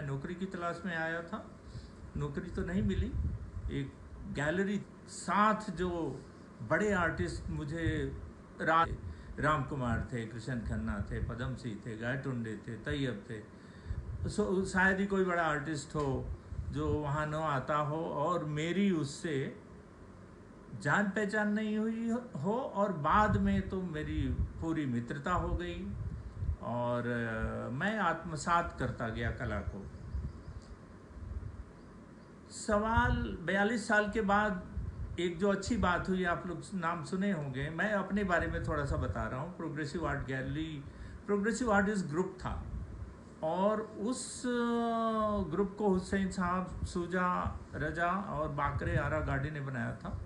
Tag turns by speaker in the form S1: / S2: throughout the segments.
S1: मैं नौकरी की तलाश में आया था, नौकरी तो नहीं मिली। एक गैलरी साथ जो बड़े आर्टिस्ट मुझे राम कुमार थे, कृष्ण खन्ना थे, पदम सिंह थे, गायटुंडे थे, तैयब थे। शायद ही कोई बड़ा आर्टिस्ट हो जो वहाँ न आता हो और मेरी उससे जान पहचान नहीं हुई हो, और बाद में तो मेरी पूरी मित्रता हो गई और मैं आत्मसात करता गया कला को। सवाल 42 साल के बाद एक जो अच्छी बात हुई, आप लोग नाम सुने होंगे, मैं अपने बारे में थोड़ा सा बता रहा हूँ। Progressive art gallery, progressive artist group था और उस ग्रुप को हुसैन साहब, सूजा, रजा और बाकरे आरा गाड़ी ने बनाया था।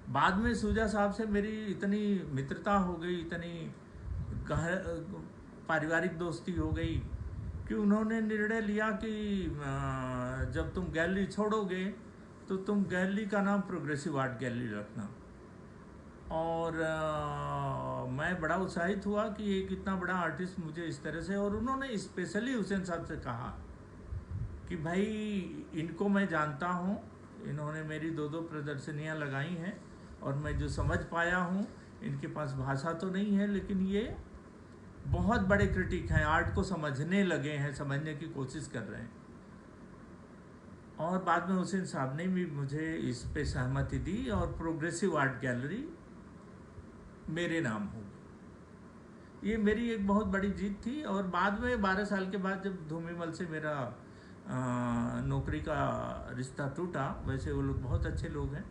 S1: बाद में सूजा साहब से मेरी इतनी मित्रता हो गई, इतनी पारिवारिक दोस्ती हो गई कि उन्होंने निर्णय लिया कि जब तुम गैलरी छोड़ोगे तो तुम गैलरी का नाम प्रोग्रेसिव आर्ट गैलरी रखना। और मैं बड़ा उत्साहित हुआ कि एक इतना बड़ा आर्टिस्ट मुझे इस तरह से, और उन्होंने स्पेशली हुसैन साहब से कहा कि भाई इनको मैं जानता हूँ, इन्होंने मेरी 2 प्रदर्शनियाँ लगाई हैं और मैं जो समझ पाया हूँ, इनके पास भाषा तो नहीं है लेकिन ये बहुत बड़े क्रिटिक हैं, आर्ट को समझने लगे हैं, समझने की कोशिश कर रहे हैं। और बाद में हुसैन साहब ने भी मुझे इस पे सहमति दी और प्रोग्रेसिव आर्ट गैलरी मेरे नाम हो गई। ये मेरी एक बहुत बड़ी जीत थी। और बाद में 12 साल के बाद जब धूमीमल से मेरा नौकरी का रिश्ता टूटा, वैसे वो लोग बहुत अच्छे लोग हैं,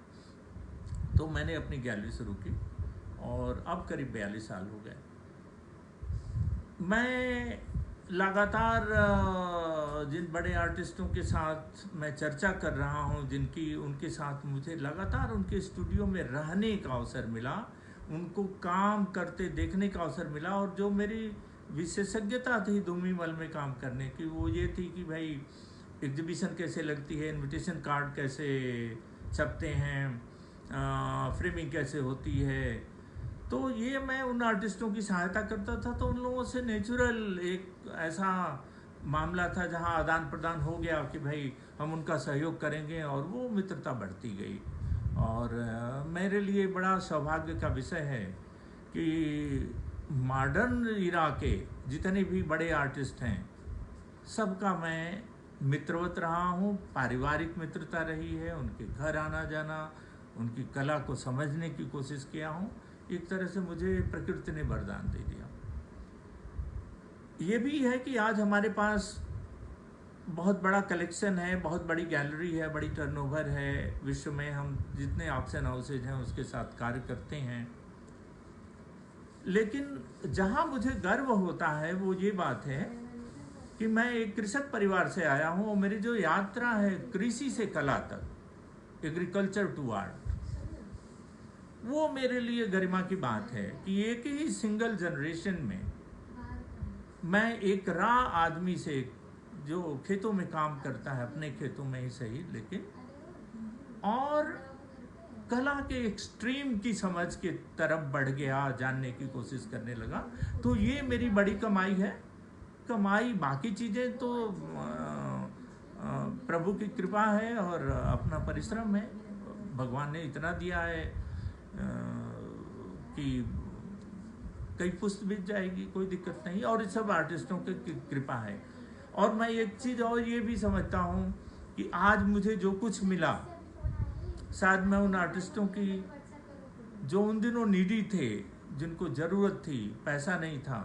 S1: तो मैंने अपनी गैलरी शुरू की और अब करीब 42 साल हो गए। मैं लगातार जिन बड़े आर्टिस्टों के साथ मैं चर्चा कर रहा हूँ, उनके साथ मुझे लगातार उनके स्टूडियो में रहने का अवसर मिला, उनको काम करते देखने का अवसर मिला। और जो मेरी विशेषज्ञता थी धूमीमल में काम करने की, वो ये थी कि भाई एग्जीबिशन कैसे लगती है, इनविटेशन कार्ड कैसे छपते हैं, फ्रेमिंग कैसे होती है। तो ये मैं उन आर्टिस्टों की सहायता करता था, तो उन लोगों से नेचुरल एक ऐसा मामला था जहां आदान प्रदान हो गया कि भाई हम उनका सहयोग करेंगे, और वो मित्रता बढ़ती गई। और मेरे लिए बड़ा सौभाग्य का विषय है कि मॉडर्न इरा के जितने भी बड़े आर्टिस्ट हैं सबका मैं मित्रवत रहा हूँ, पारिवारिक मित्रता रही है, उनके घर आना जाना, उनकी कला को समझने की कोशिश किया हूँ। एक तरह से मुझे प्रकृति ने वरदान दे दिया। ये भी है कि आज हमारे पास बहुत बड़ा कलेक्शन है, बहुत बड़ी गैलरी है, बड़ी टर्नओवर है। विश्व में हम जितने ऑक्शन हाउसेज हैं उसके साथ कार्य करते हैं। लेकिन जहाँ मुझे गर्व होता है वो ये बात है कि मैं एक कृषक परिवार से आया हूँ और मेरी जो यात्रा है कृषि से कला तक, एग्रीकल्चर टू आर्ट, वो मेरे लिए गरिमा की बात है कि एक ही सिंगल जनरेशन में मैं एक आदमी से, जो खेतों में काम करता है, अपने खेतों में ही सही, लेकिन और कला के एक्सट्रीम की समझ के तरफ बढ़ गया, जानने की कोशिश करने लगा। तो ये मेरी बड़ी कमाई है। कमाई बाकी चीज़ें तो प्रभु की कृपा है और अपना परिश्रम है। भगवान ने इतना दिया है कि कई पुस्त बीत जाएगी, कोई दिक्कत नहीं, और इस सब आर्टिस्टों की कृपा है। और मैं एक चीज़ और ये भी समझता हूँ कि आज मुझे जो कुछ मिला, शायद मैं उन आर्टिस्टों की जो उन दिनों नीडी थे, जिनको ज़रूरत थी, पैसा नहीं था,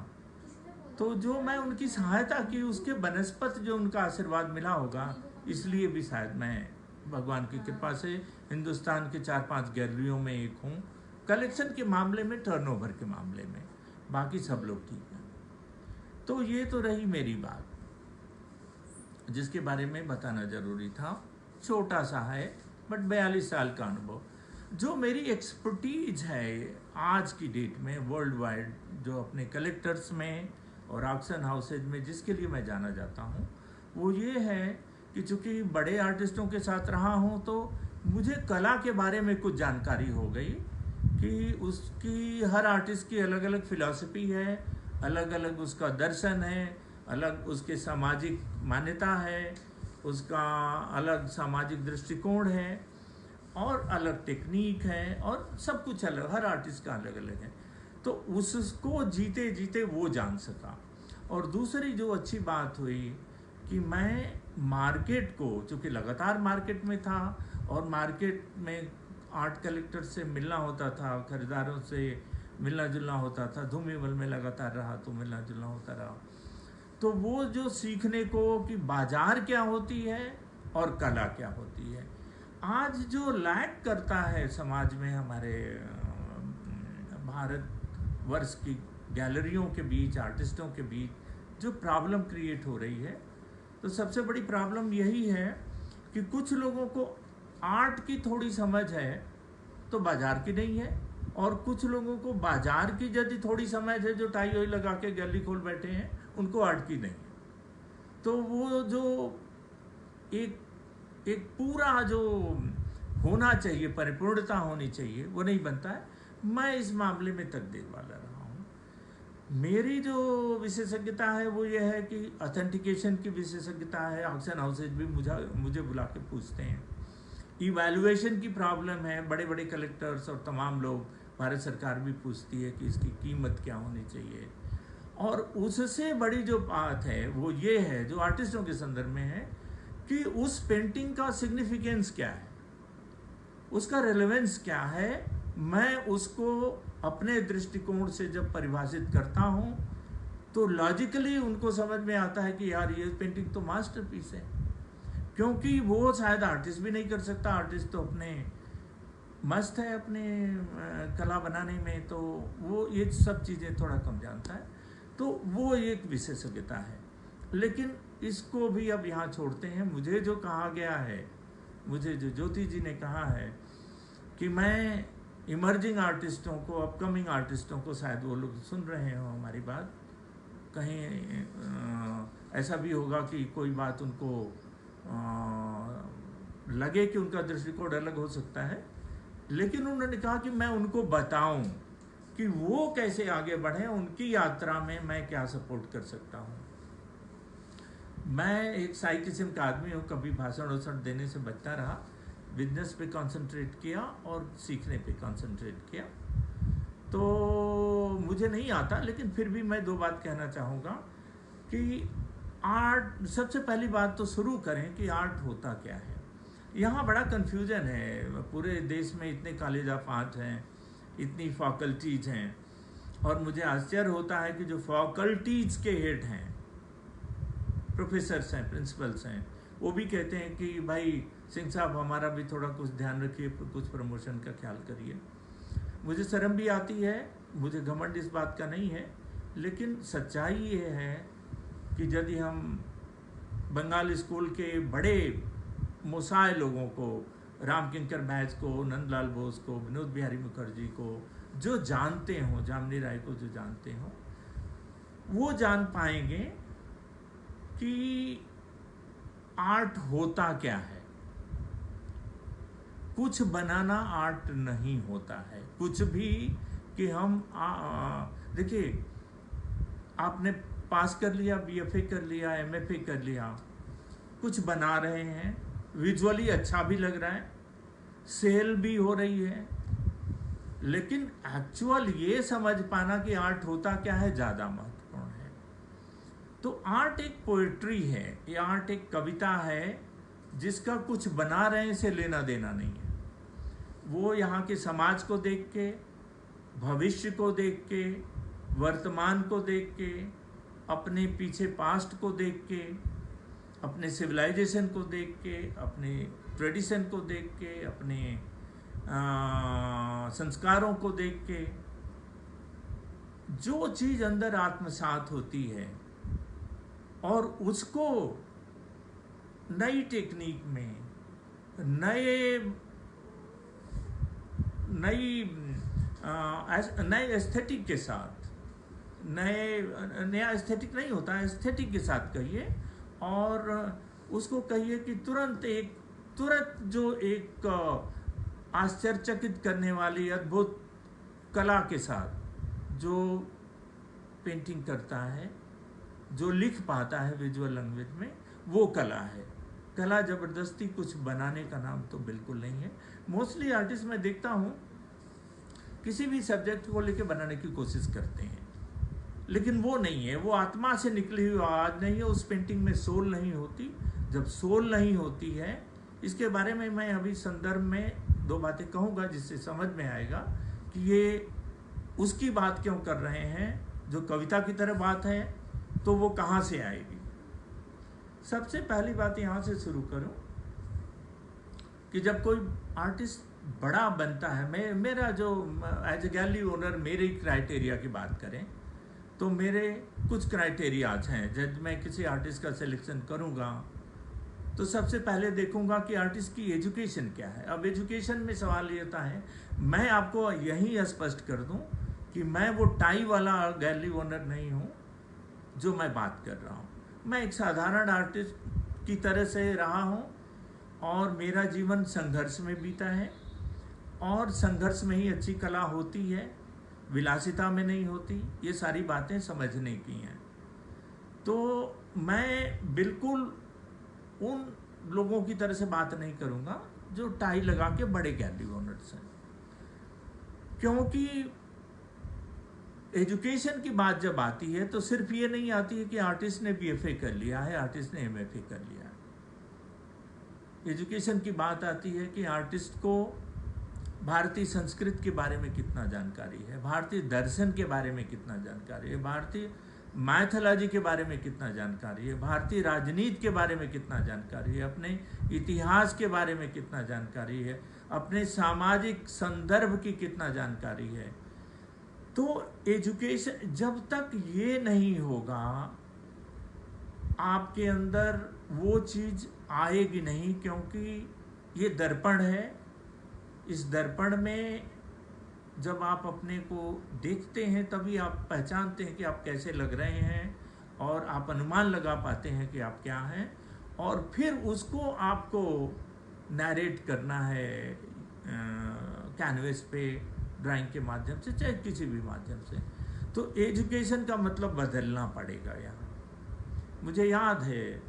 S1: तो जो मैं उनकी सहायता की, उसके बनस्पत जो उनका आशीर्वाद मिला होगा, इसलिए भी शायद मैं भगवान की कृपा से हिंदुस्तान के 4-5 गैलरियों में एक हूँ। कलेक्शन के मामले में, टर्नओवर के मामले में बाकी सब लोग ठीक हैं। तो ये तो रही मेरी बात, जिसके बारे में बताना ज़रूरी था। छोटा सा है बट 42 साल का अनुभव। जो मेरी एक्सपर्टीज है आज की डेट में वर्ल्ड वाइड, जो अपने कलेक्टर्स में और ऑक्शन हाउसेज में जिसके लिए मैं जाना जाता हूँ, वो ये है कि चूँकि बड़े आर्टिस्टों के साथ रहा हूँ तो मुझे कला के बारे में कुछ जानकारी हो गई कि उसकी हर आर्टिस्ट की अलग अलग फिलॉसफी है, अलग अलग उसका दर्शन है, अलग उसके सामाजिक मान्यता है, उसका अलग सामाजिक दृष्टिकोण है और अलग टेक्निक है और सब कुछ अलग, हर आर्टिस्ट का अलग अलग है। तो उसको जीते जीते वो जान सका। और दूसरी जो अच्छी बात हुई कि मैं मार्केट को, चूँकि लगातार मार्केट में था और मार्केट में आर्ट कलेक्टर से मिलना होता था, खरीदारों से मिलना जुलना होता था, धूमेवल में लगातार रहा तो मिलना जुलना होता रहा, तो वो जो सीखने को कि बाजार क्या होती है और कला क्या होती है, आज जो लैक करता है समाज में हमारे भारत वर्ष की गैलरियों के बीच, आर्टिस्टों के बीच जो प्रॉब्लम क्रिएट हो रही है, तो सबसे बड़ी प्रॉब्लम यही है कि कुछ लोगों को आर्ट की थोड़ी समझ है तो बाजार की नहीं है, और कुछ लोगों को बाजार की यदि थोड़ी समझ है, जो टाई वाई लगा के गैलरी खोल बैठे हैं, उनको आर्ट की नहीं है। तो वो जो एक पूरा जो होना चाहिए, परिपूर्णता होनी चाहिए, वो नहीं बनता है। मैं इस मामले में तकदीर वाला रहा हूँ। मेरी जो विशेषज्ञता है वो ये है कि ऑथेंटिकेशन की विशेषज्ञता है। ऑक्शन हाउसेज भी मुझे बुला के पूछते हैं। इवैल्यूएशन की प्रॉब्लम है, बड़े बड़े कलेक्टर्स और तमाम लोग, भारत सरकार भी पूछती है कि इसकी कीमत क्या होनी चाहिए। और उससे बड़ी जो बात है वो ये है, जो आर्टिस्टों के संदर्भ में है, कि उस पेंटिंग का सिग्निफिकेंस क्या है, उसका रेलेवेंस क्या है। मैं उसको अपने दृष्टिकोण से जब परिभाषित करता हूँ तो लॉजिकली उनको समझ में आता है कि यार ये पेंटिंग तो मास्टरपीस है, क्योंकि वो शायद आर्टिस्ट भी नहीं कर सकता। आर्टिस्ट तो अपने मस्त है अपने कला बनाने में, तो वो ये सब चीज़ें थोड़ा कम जानता है, तो वो एक विशेषज्ञता है। लेकिन इसको भी अब यहाँ छोड़ते हैं। मुझे जो कहा गया है, मुझे जो ज्योति जी ने कहा है कि मैं इमर्जिंग आर्टिस्टों को, अपकमिंग आर्टिस्टों को, शायद वो लोग सुन रहे हो हमारी बात, कहीं ऐसा भी होगा कि कोई बात उनको लगे कि उनका दृष्टिकोण अलग हो सकता है, लेकिन उन्होंने कहा कि मैं उनको बताऊं कि वो कैसे आगे बढ़े, उनकी यात्रा में मैं क्या सपोर्ट कर सकता हूं। मैं एक साई किस्म का आदमी हूँ, कभी भाषण वाषण देने से बचता रहा, बिजनेस पे कंसंट्रेट किया और सीखने पे कंसंट्रेट किया। तो मुझे नहीं आता, लेकिन फिर भी मैं दो बात कहना चाहूँगा कि आर्ट, सबसे पहली बात तो शुरू करें कि आर्ट होता क्या है। यहाँ बड़ा कन्फ्यूजन है, पूरे देश में इतने कॉलेज ऑफ आर्ट हैं, इतनी फैकल्टीज़ हैं, और मुझे आश्चर्य होता है कि जो फैकल्टीज़ के हेड हैं, प्रोफेसर्स हैं, प्रिंसिपल्स हैं, वो भी कहते हैं कि भाई सिंह साहब हमारा भी थोड़ा कुछ ध्यान रखिए, कुछ प्रमोशन का ख्याल करिए। मुझे शर्म भी आती है, मुझे घमंड इस बात का नहीं है, लेकिन सच्चाई ये है कि यदि हम बंगाल स्कूल के बड़े मुसाए लोगों को, राम किंकर बैच को, नंदलाल बोस को, विनोद बिहारी मुखर्जी को जो जानते हों, जामिनी राय को जो जानते हों, वो जान पाएंगे कि आर्ट होता क्या है। कुछ बनाना आर्ट नहीं होता है, कुछ भी कि हम देखिए, आपने पास कर लिया, बीएफए कर लिया, एमएफए कर लिया, कुछ बना रहे हैं, विजुअली अच्छा भी लग रहा है, सेल भी हो रही है, लेकिन एक्चुअल ये समझ पाना कि आर्ट होता क्या है ज़्यादा महत्वपूर्ण है। तो आर्ट एक पोएट्री है, ये आर्ट एक कविता है जिसका कुछ बना रहे हैं से लेना देना नहीं है। वो यहाँ के समाज को देख के, भविष्य को देख के, वर्तमान को देख के, अपने पीछे पास्ट को देख के, अपने सिविलाइजेशन को देख के, अपने ट्रेडिशन को देख के, अपने संस्कारों को देख के, जो चीज़ अंदर आत्मसात होती है और उसको नई टेक्निक में, नए एस्थेटिक के साथ, नया एस्थेटिक नहीं होता, एस्थेटिक के साथ कहिए, और उसको कहिए कि तुरंत जो एक आश्चर्यचकित करने वाली अद्भुत कला के साथ जो पेंटिंग करता है, जो लिख पाता है विजुअल लैंग्वेज में, वो कला है। कला ज़बरदस्ती कुछ बनाने का नाम तो बिल्कुल नहीं है। मोस्टली आर्टिस्ट मैं देखता हूँ किसी भी सब्जेक्ट को लेके बनाने की कोशिश करते हैं, लेकिन वो नहीं है, वो आत्मा से निकली हुई आवाज़ नहीं है, उस पेंटिंग में सोल नहीं होती। जब सोल नहीं होती है, इसके बारे में मैं अभी संदर्भ में 2 बातें कहूँगा जिससे समझ में आएगा कि ये उसकी बात क्यों कर रहे हैं। जो कविता की तरह बात है तो वो कहाँ से आएगी। सबसे पहली बात यहाँ से शुरू करूँ कि जब कोई आर्टिस्ट बड़ा बनता है, मेरा जो एज ए गैलरी ओनर मेरे क्राइटेरिया की बात करें तो मेरे कुछ क्राइटेरियाज हैं। जब मैं किसी आर्टिस्ट का सिलेक्शन करूँगा तो सबसे पहले देखूंगा कि आर्टिस्ट की एजुकेशन क्या है। अब एजुकेशन में सवाल ये आता है, मैं आपको यही स्पष्ट कर दूं कि मैं वो टाई वाला गैलरी ओनर नहीं हूं जो मैं बात कर रहा हूं। मैं एक साधारण आर्टिस्ट की तरह से रहा हूं और मेरा जीवन संघर्ष में बीता है, और संघर्ष में ही अच्छी कला होती है, विलासिता में नहीं होती। ये सारी बातें समझने की हैं। तो मैं बिल्कुल उन लोगों की तरह से बात नहीं करूंगा जो टाई लगा के बड़े गैलरी ओनर्स हैं, क्योंकि एजुकेशन की बात जब आती है तो सिर्फ ये नहीं आती है कि आर्टिस्ट ने बीएफए कर लिया है, आर्टिस्ट ने एमएफए कर लिया है। एजुकेशन की बात आती है कि आर्टिस्ट को भारतीय संस्कृति के बारे में कितना जानकारी है, भारतीय दर्शन के बारे में कितना जानकारी है, भारतीय मैथोलॉजी के बारे में कितना जानकारी है, भारतीय राजनीति के बारे में कितना जानकारी है, अपने इतिहास के बारे में कितना जानकारी है, अपने सामाजिक संदर्भ की कितना जानकारी है। तो एजुकेशन जब तक ये नहीं होगा, आपके अंदर वो चीज़ आएगी नहीं, क्योंकि ये दर्पण है। इस दर्पण में जब आप अपने को देखते हैं तभी आप पहचानते हैं कि आप कैसे लग रहे हैं, और आप अनुमान लगा पाते हैं कि आप क्या हैं, और फिर उसको आपको नैरेट करना है कैनवेस पे, ड्राइंग के माध्यम से, चाहे किसी भी माध्यम से। तो एजुकेशन का मतलब बदलना पड़ेगा यहाँ। मुझे याद है,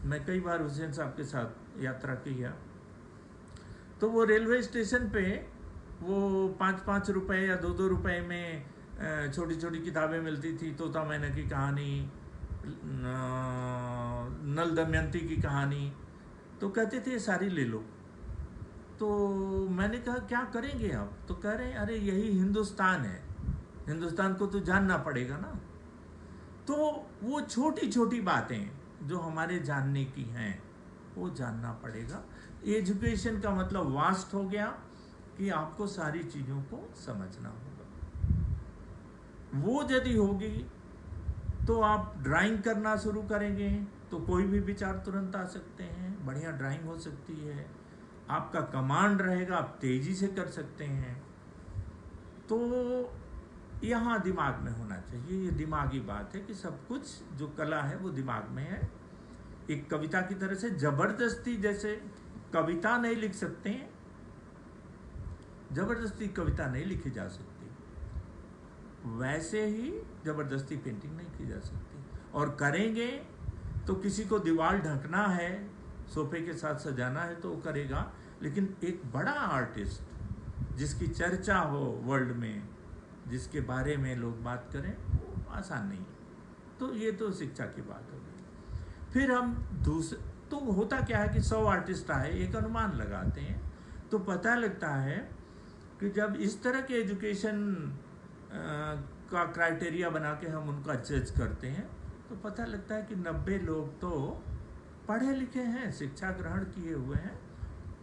S1: मैं कई बार हुसैन साहब के साथ यात्रा की है, तो वो रेलवे स्टेशन पे वो 5-5 रुपए या 2-2 रुपए में छोटी छोटी किताबें मिलती थी। तोता मैना की कहानी, नल दमयंती की कहानी, तो कहते थे ये सारी ले लो। तो मैंने कहा क्या करेंगे आप? तो कह रहे हैं अरे यही हिंदुस्तान है, हिंदुस्तान को तो जानना पड़ेगा ना। तो वो छोटी छोटी बातें जो हमारे जानने की हैं वो जानना पड़ेगा। एजुकेशन का मतलब वास्ट हो गया कि आपको सारी चीज़ों को समझना होगा। वो यदि होगी तो आप ड्राइंग करना शुरू करेंगे तो कोई भी विचार तुरंत आ सकते हैं, बढ़िया ड्राइंग हो सकती है, आपका कमांड रहेगा, आप तेजी से कर सकते हैं। तो यहाँ दिमाग में होना चाहिए, ये दिमागी बात है कि सब कुछ जो कला है वो दिमाग में है। एक कविता की तरह से जबरदस्ती, जैसे कविता नहीं लिख सकते हैं, जबरदस्ती कविता नहीं लिखी जा सकती, वैसे ही जबरदस्ती पेंटिंग नहीं की जा सकती। और करेंगे तो किसी को दीवार ढकना है, सोफे के साथ सजाना है तो वो करेगा, लेकिन एक बड़ा आर्टिस्ट जिसकी चर्चा हो वर्ल्ड में, जिसके बारे में लोग बात करें, वो आसान नहीं है। तो ये तो शिक्षा की बात हो गई। फिर हम तो होता क्या है कि 100 आर्टिस्ट आए, एक अनुमान लगाते हैं, तो पता लगता है कि जब इस तरह के एजुकेशन का क्राइटेरिया बना के हम उनका जज करते हैं तो पता लगता है कि 90 लोग तो पढ़े लिखे हैं, शिक्षा ग्रहण किए हुए हैं,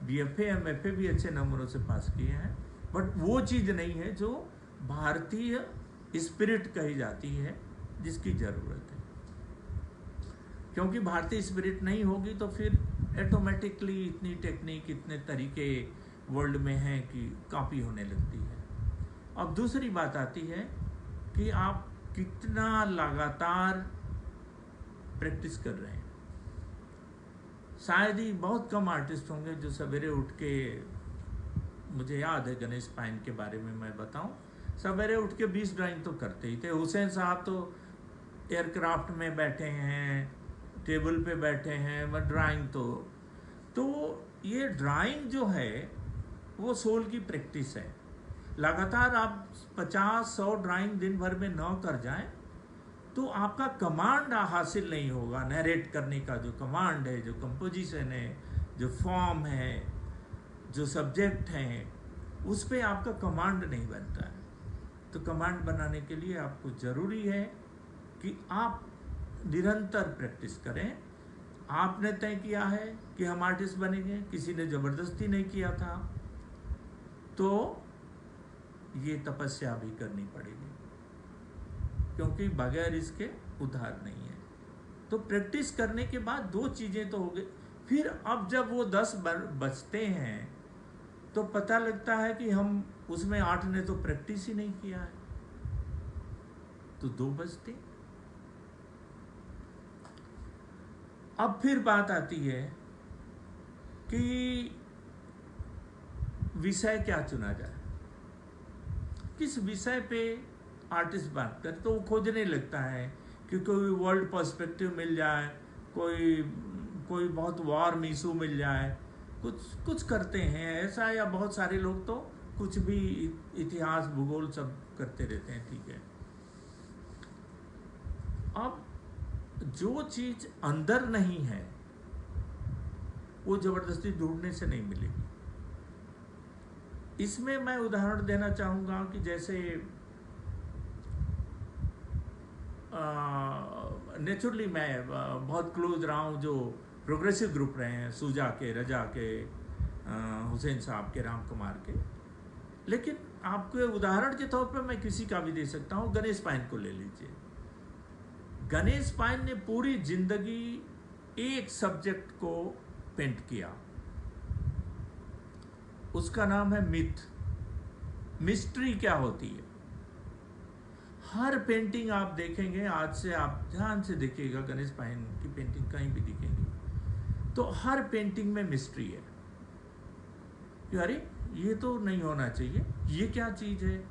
S1: बीएफए एमएफए भी अच्छे नंबरों से पास किए हैं, बट वो चीज़ नहीं है जो भारतीय स्पिरिट कही जाती है जिसकी ज़रूरत है। क्योंकि भारतीय स्पिरिट नहीं होगी तो फिर ऑटोमेटिकली इतनी टेक्निक, इतने तरीके वर्ल्ड में हैं कि कॉपी होने लगती है। अब दूसरी बात आती है कि आप कितना लगातार प्रैक्टिस कर रहे हैं। शायद ही बहुत कम आर्टिस्ट होंगे जो सवेरे उठ के, मुझे याद है गणेश पाइन के बारे में मैं बताऊं, सवेरे उठ के 20 ड्राइंग तो करते ही थे। हुसैन साहब तो एयरक्राफ्ट में बैठे हैं, टेबल पे बैठे हैं, वह ड्राइंग तो ये ड्राइंग जो है वो सोल की प्रैक्टिस है। लगातार आप 50-100 ड्राइंग दिन भर में न कर जाएं तो आपका कमांड हासिल नहीं होगा। नरेट करने का जो कमांड है, जो कंपोजिशन है, जो फॉर्म है, जो सब्जेक्ट हैं, उस पे आपका कमांड नहीं बनता है। तो कमांड बनाने के लिए आपको ज़रूरी है कि आप निरंतर प्रैक्टिस करें। आपने तय किया है कि हम आर्टिस्ट बनेंगे, किसी ने ज़बरदस्ती नहीं किया था, तो ये तपस्या भी करनी पड़ेगी, क्योंकि बगैर इसके उद्धार नहीं है। तो प्रैक्टिस करने के बाद 2 चीज़ें तो हो गई। फिर अब जब वो 10 बचते हैं तो पता लगता है कि हम उसमें 8 ने तो प्रैक्टिस ही नहीं किया है, तो 2 बचते। अब फिर बात आती है कि विषय क्या चुना जाए, किस विषय पे आर्टिस्ट बात करे। तो वो खोजने लगता है कि कोई वर्ल्ड पर्सपेक्टिव मिल जाए, कोई बहुत वार्म इशू मिल जाए, कुछ करते हैं ऐसा। या बहुत सारे लोग तो कुछ भी इतिहास भूगोल सब करते रहते हैं, ठीक है। अब जो चीज अंदर नहीं है वो जबरदस्ती ढूंढने से नहीं मिलेगी। इसमें मैं उदाहरण देना चाहूंगा कि जैसे नेचुरली मैं बहुत क्लोज रहा हूँ जो प्रोग्रेसिव ग्रुप रहे हैं, सूजा के, रजा के, हुसैन साहब के, राम कुमार के। लेकिन आपके उदाहरण के तौर पर मैं किसी का भी दे सकता हूँ। गणेश पाइन को ले लीजिए। गणेश पाइन ने पूरी जिंदगी एक सब्जेक्ट को पेंट किया, उसका नाम है मिथ। मिस्ट्री क्या होती है? हर पेंटिंग आप देखेंगे, आज से आप ध्यान से देखिएगा, गणेश पाइन की पेंटिंग कहीं भी दिखेंगी तो हर पेंटिंग में मिस्ट्री है कि अरे ये तो नहीं होना चाहिए, ये क्या चीज है,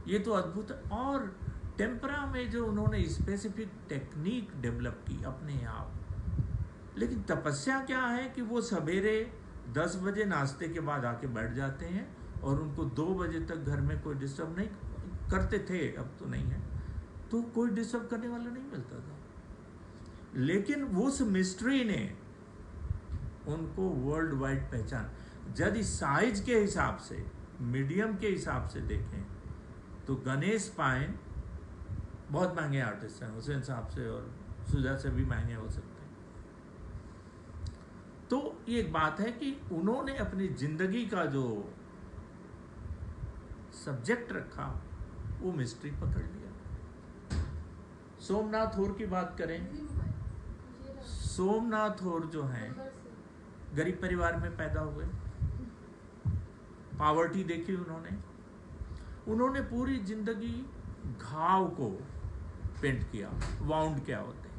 S1: ये तो अद्भुत है। और टेम्परा में जो उन्होंने स्पेसिफिक टेक्निक डेवलप की अपने आप। लेकिन तपस्या क्या है कि वो सवेरे 10 बजे नाश्ते के बाद आके बैठ जाते हैं और उनको 2 बजे तक घर में कोई डिस्टर्ब नहीं करते थे, अब तो नहीं है, तो कोई डिस्टर्ब करने वाला नहीं मिलता था। लेकिन उस मिस्ट्री ने उनको वर्ल्ड वाइड पहचान। यदि साइज के हिसाब से, मीडियम के हिसाब से देखें तो गणेश पाइन बहुत महंगे आर्टिस्ट हैं, हुसैन साहब से और सुजा से भी महंगे हो सकते हैं। तो ये एक बात है कि उन्होंने अपनी जिंदगी का जो सब्जेक्ट रखा वो मिस्ट्री पकड़ लिया। सोमनाथ होर की बात करें, सोमनाथ होर जो हैं गरीब परिवार में पैदा हुए, पॉवर्टी देखी उन्होंने पूरी जिंदगी घाव को पेंट किया। वाउंड क्या होते हैं?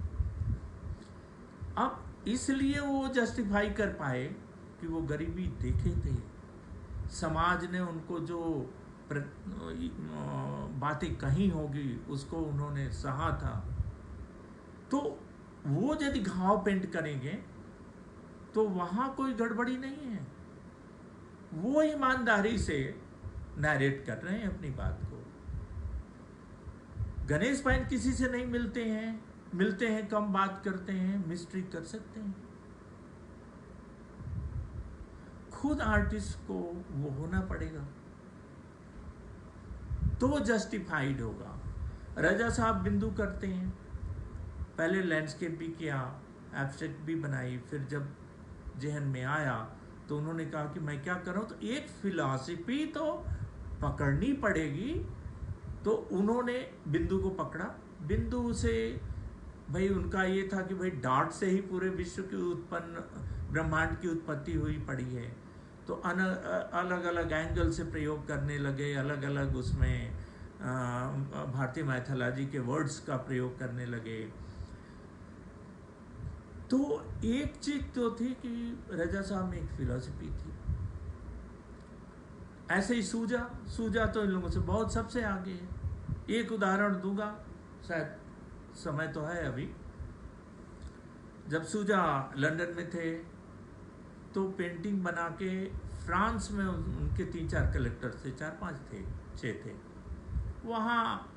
S1: अब इसलिए वो जस्टिफाई कर पाए कि वो गरीबी देखे थे, समाज ने उनको जो बातें कही होगी उसको उन्होंने सहा था। तो वो यदि घाव पेंट करेंगे तो वहां कोई गड़बड़ी नहीं है, वो ईमानदारी से नैरेट कर रहे हैं अपनी बात को। गणेश पाइन किसी से नहीं मिलते हैं, कम बात करते हैं, मिस्ट्री कर सकते हैं। खुद आर्टिस्ट को वो होना पड़ेगा तो वो जस्टिफाइड होगा। रजा साहब बिंदु करते हैं, पहले लैंडस्केप भी किया, एब्स्ट्रैक्ट भी बनाई, फिर जब जहन में आया तो उन्होंने कहा कि मैं क्या करूं, तो एक फिलॉसफी तो पकड़नी पड़ेगी। तो उन्होंने बिंदु को पकड़ा। बिंदु से भाई उनका ये था कि भाई डार्ट से ही पूरे विश्व की ब्रह्मांड की उत्पत्ति हुई पड़ी है। तो अलग अलग एंगल से प्रयोग करने लगे, अलग अलग उसमें भारतीय मैथोलॉजी के वर्ड्स का प्रयोग करने लगे। तो एक चीज तो थी कि रजा साहब में एक फिलॉसफी थी। ऐसे ही सूजा तो इन लोगों से बहुत सबसे आगे है। एक उदाहरण दूंगा, शायद समय तो है अभी। जब सूजा लंदन में थे तो पेंटिंग बना के फ्रांस में उनके 3-4 कलेक्टर थे, 4-5 थे, 6 थे, वहाँ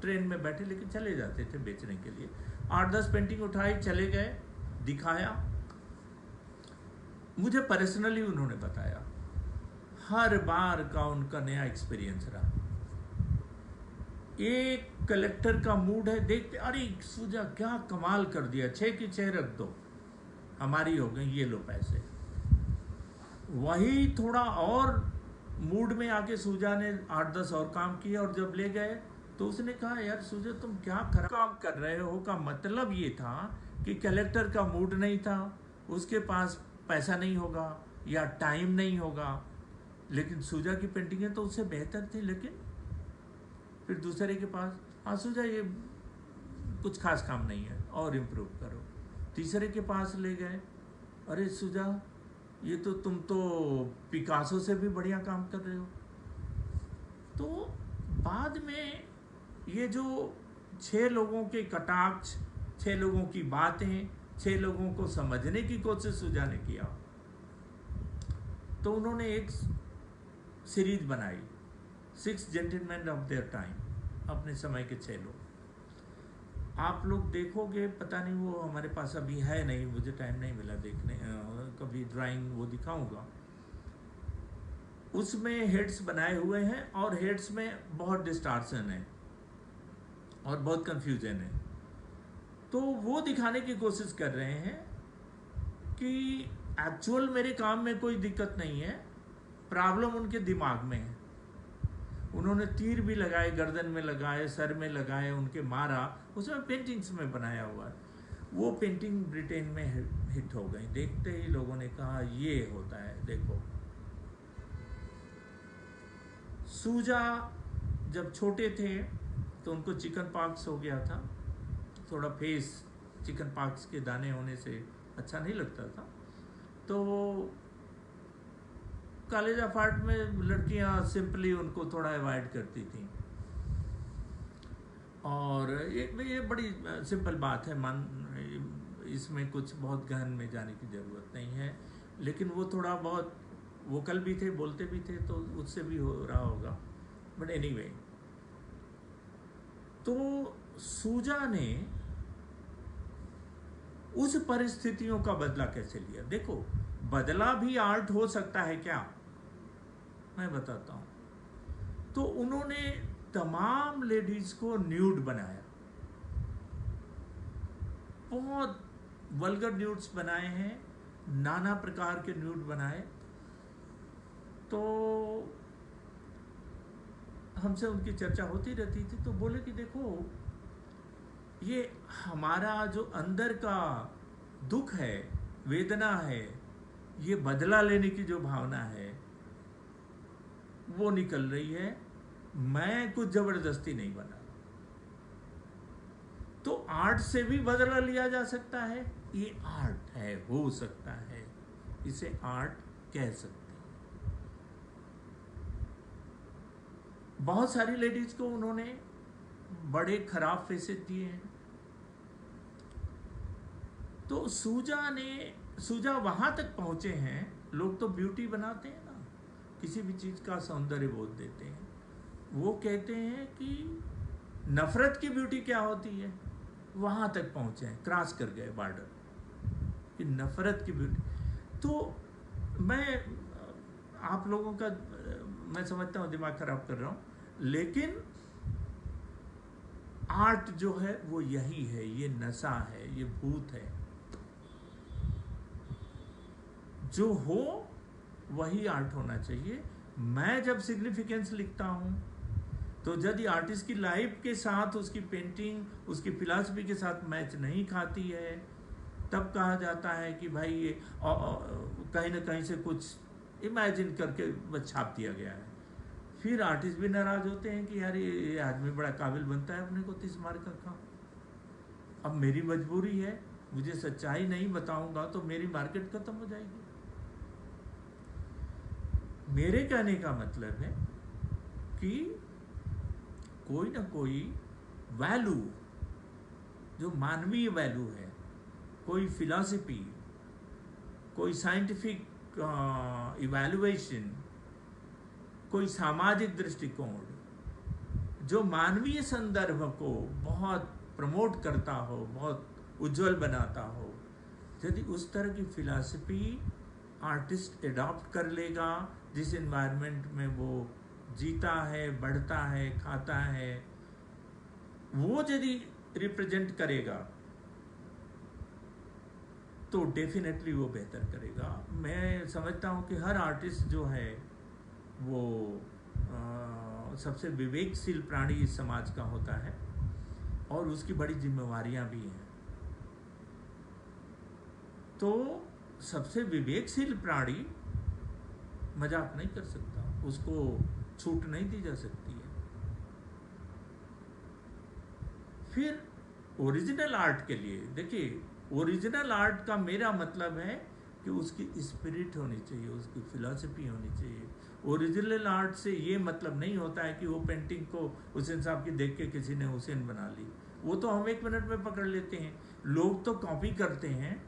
S1: ट्रेन में बैठे लेके चले जाते थे बेचने के लिए। 8-10 पेंटिंग उठाई, चले गए, दिखाया। मुझे पर्सनली उन्होंने बताया, हर बार का उनका नया एक्सपीरियंस रहा। एक कलेक्टर का मूड है, देखते अरे सूजा क्या कमाल कर दिया, 6 की 6 रख दो, हमारी हो गई, ये लो पैसे। वही थोड़ा और मूड में आके सूजा ने 8-10 और काम किए, और जब ले गए तो उसने कहा यार सूजा तुम क्या खराब काम कर रहे हो। का मतलब ये था कि कलेक्टर का मूड नहीं था, उसके पास पैसा नहीं होगा या टाइम नहीं होगा, लेकिन सूजा की पेंटिंगें तो उससे बेहतर थी। लेकिन फिर दूसरे के पास, हाँ सूजा ये कुछ खास काम नहीं है और इम्प्रूव करो। तीसरे के पास ले गए, अरे सूजा ये तो तुम तो पिकासो से भी बढ़िया काम कर रहे हो। तो बाद में ये जो 6 लोगों के कटाक्ष, 6 लोगों की बातें, 6 लोगों को समझने की कोशिश सूजा ने किया, तो उन्होंने एक सीरीज बनाई, 6 जेंटलमैन ऑफ देयर टाइम, अपने समय के 6 लोग। आप लोग देखोगे, पता नहीं वो हमारे पास अभी है नहीं, मुझे टाइम नहीं मिला देखने, कभी ड्राइंग वो दिखाऊंगा। उसमें हेड्स बनाए हुए हैं और हेड्स में बहुत डिस्टार्शन है और बहुत कंफ्यूजन है। तो वो दिखाने की कोशिश कर रहे हैं कि एक्चुअल मेरे काम में कोई दिक्कत नहीं है, प्रॉब्लम उनके दिमाग में है। उन्होंने तीर भी लगाए, गर्दन में लगाए, सर में लगाए, उनके मारा, उसमें पेंटिंग्स में बनाया हुआ है। वो पेंटिंग ब्रिटेन में हिट हो गई। देखते ही लोगों ने कहा ये होता है। देखो सूजा जब छोटे थे तो उनको चिकन पॉक्स हो गया था, थोड़ा फेस चिकन पॉक्स के दाने होने से अच्छा नहीं लगता था, तो कॉलेज अपार्ट में लड़कियां सिंपली उनको थोड़ा अवॉइड करती थी। और ये बड़ी सिंपल बात है, इसमें कुछ बहुत गहन में जाने की ज़रूरत नहीं है। लेकिन वो थोड़ा बहुत वोकल भी थे, बोलते भी थे, तो उससे भी हो रहा होगा। बट एनीवे, तो सूजा ने उस परिस्थितियों का बदला कैसे लिया। देखो बदला भी आर्ट हो सकता है क्या, मैं बताता हूं। तो उन्होंने तमाम लेडीज को न्यूड बनाया, बहुत वल्गर न्यूड्स बनाए हैं, नाना प्रकार के न्यूड बनाए। तो हमसे उनकी चर्चा होती रहती थी, तो बोले कि देखो ये हमारा जो अंदर का दुख है, वेदना है, ये बदला लेने की जो भावना है वो निकल रही है, मैं कुछ जबरदस्ती नहीं बना। तो आर्ट से भी बदला लिया जा सकता है, ये आर्ट है, हो सकता है, इसे आर्ट कह सकते हैं। बहुत सारी लेडीज को उन्होंने बड़े खराब फेसेस दिए हैं। तो सूजा वहां तक पहुंचे हैं, लोग तो ब्यूटी बनाते हैं ना, किसी भी चीज का सौंदर्य बोध देते हैं। वो कहते हैं कि नफरत की ब्यूटी क्या होती है, वहां तक पहुंचे हैं, क्रॉस कर गए बॉर्डर कि नफरत की ब्यूटी। तो मैं आप लोगों का, मैं समझता हूं दिमाग खराब कर रहा हूं, लेकिन आर्ट जो है वो यही है, ये नशा है, ये भूत है। जो हो वही आर्ट होना चाहिए। मैं जब सिग्निफिकेंस लिखता हूं तो यदि आर्टिस्ट की लाइफ के साथ उसकी पेंटिंग, उसकी फिलॉसफी के साथ मैच नहीं खाती है, तब कहा जाता है कि भाई ये कहीं ना कहीं से कुछ इमेजिन करके बस छाप दिया गया है। फिर आर्टिस्ट भी नाराज होते हैं कि यार ये आदमी बड़ा काबिल बनता है, अपने को 30 मार्क का। अब मेरी मजबूरी है, मुझे सच्चाई नहीं बताऊंगा तो मेरी मार्केट खत्म हो जाएगी। मेरे कहने का मतलब है कि कोई ना कोई वैल्यू जो मानवीय वैल्यू है, कोई फिलॉसफी, कोई साइंटिफिक इवैल्यूएशन, कोई सामाजिक दृष्टिकोण जो मानवीय संदर्भ को बहुत प्रमोट करता हो, बहुत उज्जवल बनाता हो, यदि उस तरह की फिलॉसफी आर्टिस्ट एडॉप्ट कर लेगा, जिस एनवायरनमेंट में वो जीता है, बढ़ता है, खाता है, वो यदि रिप्रेजेंट करेगा तो डेफिनेटली वो बेहतर करेगा। मैं समझता हूँ कि हर आर्टिस्ट जो है वो सबसे विवेकशील प्राणी इस समाज का होता है और उसकी बड़ी जिम्मेवारियां भी हैं। तो सबसे विवेकशील प्राणी मजाक नहीं कर सकता, उसको छूट नहीं दी जा सकती है। फिर ओरिजिनल आर्ट के लिए देखिए, ओरिजिनल आर्ट का मेरा मतलब है कि उसकी स्पिरिट होनी चाहिए, उसकी फिलॉसफी होनी चाहिए। ओरिजिनल आर्ट से ये मतलब नहीं होता है कि वो पेंटिंग को हुसैन साहब की देख के किसी ने हुसैन बना ली, वो तो हम 1 मिनट में पकड़ लेते हैं। लोग तो कॉपी करते हैं,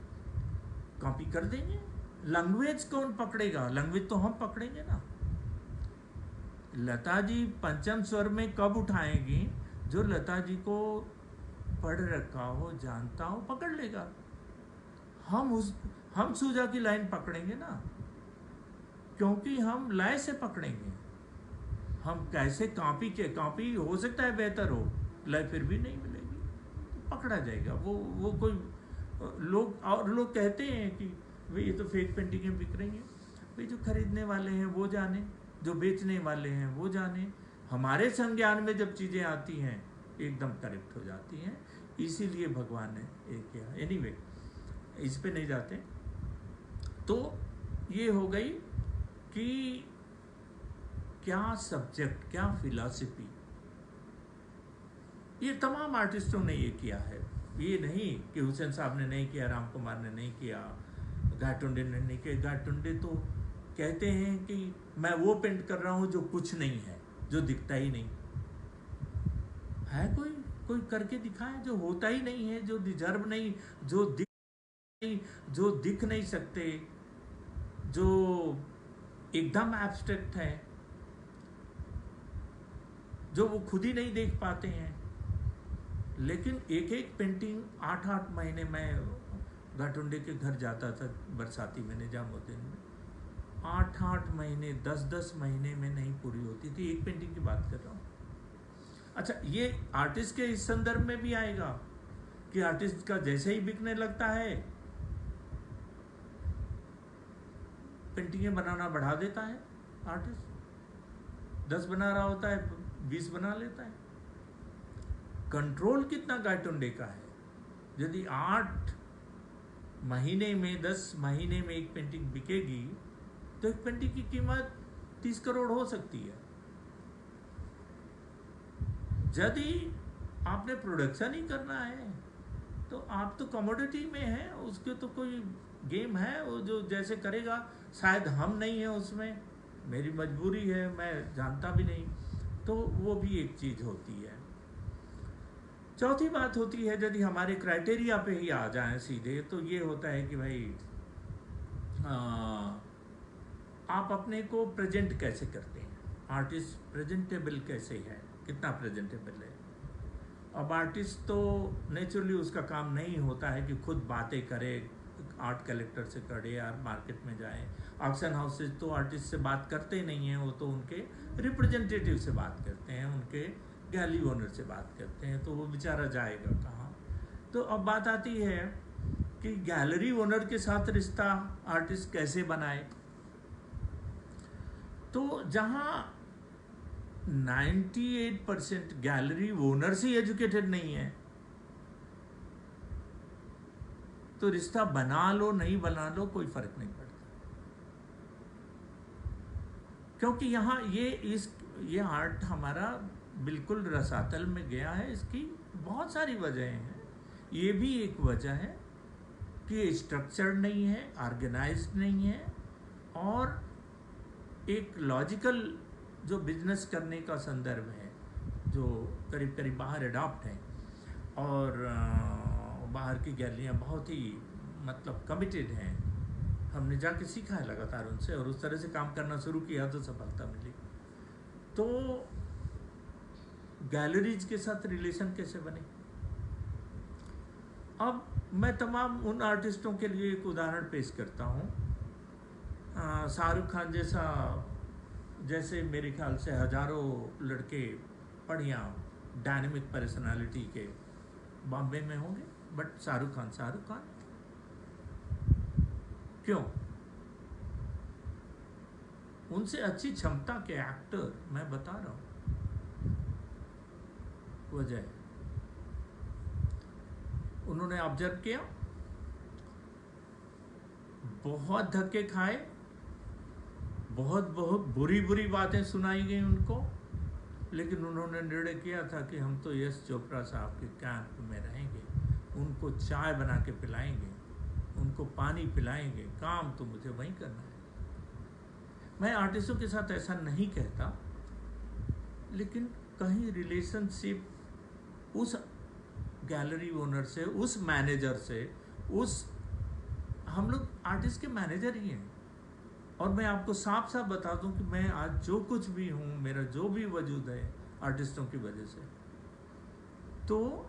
S1: कॉपी कर देंगे। लैंग्वेज कौन पकड़ेगा? लैंग्वेज तो हम पकड़ेंगे ना। लता जी पंचम स्वर में कब उठाएंगी? जो लता जी को पढ़ रखा हो, जानता हो, पकड़ लेगा। हम सूजा की लाइन पकड़ेंगे ना, क्योंकि हम लय से पकड़ेंगे। हम कैसे कॉपी हो सकता है बेहतर हो, लय फिर भी नहीं मिलेगी, तो पकड़ा जाएगा। वो कोई लोग कहते हैं कि भाई ये तो फेक पेंटिंगें बिक रही हैं। भाई जो खरीदने वाले हैं वो जाने, जो बेचने वाले हैं वो जाने। हमारे संज्ञान में जब चीज़ें आती हैं एकदम करेक्ट हो जाती हैं। इसीलिए भगवान ने ये किया। एनीवे, इस पे नहीं जाते। तो ये हो गई कि क्या सब्जेक्ट, क्या फिलॉसफी, ये तमाम आर्टिस्टों ने ये किया है। ये नहीं कि हुसैन साहब ने नहीं किया, राम कुमार ने नहीं किया, गायटुंडे ने नहीं किया। गायटुंडे तो कहते हैं कि मैं वो पेंट कर रहा हूँ जो कुछ नहीं है, जो दिखता ही नहीं है। कोई करके दिखाए जो होता ही नहीं है, जो डिजर्व नहीं, जो दिख नहीं सकते, जो एकदम एब्स्ट्रैक्ट है, जो वो खुद ही नहीं देख पाते हैं। लेकिन एक पेंटिंग 8-8 महीने में गाटुंडे के घर जाता था बरसाती में, निजामुद्दीन में। 8-8 महीने, 10-10 महीने में नहीं पूरी होती थी। एक पेंटिंग की बात कर रहा हूँ। अच्छा, ये आर्टिस्ट के इस संदर्भ में भी आएगा कि आर्टिस्ट का जैसे ही बिकने लगता है, पेंटिंगें बनाना बढ़ा देता है। आर्टिस्ट 10 बना रहा होता है, 20 बना लेता है। कंट्रोल कितना गायटुंडे का है। यदि 8 महीने में, 10 महीने में एक पेंटिंग बिकेगी तो एक पेंटिंग की कीमत 30 करोड़ हो सकती है। यदि आपने प्रोडक्शन ही करना है तो आप तो कमोडिटी में हैं, उसके तो कोई गेम है, वो जो जैसे करेगा। शायद हम नहीं हैं उसमें, मेरी मजबूरी है, मैं जानता भी नहीं, तो वो भी एक चीज़ होती है। चौथी बात होती है, यदि हमारे क्राइटेरिया पे ही आ जाएं सीधे, तो ये होता है कि भाई आप अपने को प्रेजेंट कैसे करते हैं। आर्टिस्ट प्रेजेंटेबल कैसे है, कितना प्रेजेंटेबल है। अब आर्टिस्ट तो नेचुरली उसका काम नहीं होता है कि खुद बातें करे, आर्ट कलेक्टर से करे या मार्केट में जाए। ऑक्शन हाउसेज तो आर्टिस्ट से बात करते नहीं हैं, वो तो उनके रिप्रेजेंटेटिव से बात करते हैं, उनके गैलरी ओनर से बात करते हैं, तो वो बेचारा जाएगा कहाँ। तो अब बात आती है कि गैलरी ओनर के साथ रिश्ता आर्टिस्ट कैसे बनाए। तो जहाँ 98% गैलरी ओनर्स ही एजुकेटेड नहीं है, तो रिश्ता बना लो नहीं बना लो कोई फर्क नहीं पड़ता। क्योंकि यहाँ ये आर्ट हमारा बिल्कुल रसातल में गया है। इसकी बहुत सारी वजहें हैं। ये भी एक वजह है कि स्ट्रक्चर्ड नहीं है, ऑर्गेनाइज्ड नहीं है, और एक लॉजिकल जो बिजनेस करने का संदर्भ है, जो करीब करीब बाहर अडॉप्ट है, और बाहर की गैलरियाँ बहुत ही मतलब कमिटेड हैं। हमने जाके सीखा है लगातार उनसे, और उस तरह से काम करना शुरू किया तो सफलता मिली। तो गैलरीज के साथ रिलेशन कैसे बने? अब मैं तमाम उन आर्टिस्टों के लिए एक उदाहरण पेश करता हूँ। शाहरुख खान जैसे मेरे ख्याल से हजारों लड़के बढ़िया डायनेमिक पर्सनालिटी के बॉम्बे में होंगे, बट शाहरुख खान क्यों? उनसे अच्छी क्षमता के एक्टर मैं बता रहा हूँ। वजह उन्होंने ऑब्जर्व किया, बहुत धक्के खाए, बहुत बुरी बातें सुनाई गई उनको, लेकिन उन्होंने निर्णय किया था कि हम तो यश चोपड़ा साहब के कैंप में रहेंगे, उनको चाय बना के पिलाएंगे, उनको पानी पिलाएंगे, काम तो मुझे वहीं करना है। मैं आर्टिस्टों के साथ ऐसा नहीं कहता, लेकिन कहीं रिलेशनशिप उस गैलरी ओनर से, उस मैनेजर से, हम लोग आर्टिस्ट के मैनेजर ही हैं। और मैं आपको साफ साफ बता दूं कि मैं आज जो कुछ भी हूं, मेरा जो भी वजूद है आर्टिस्टों की वजह से। तो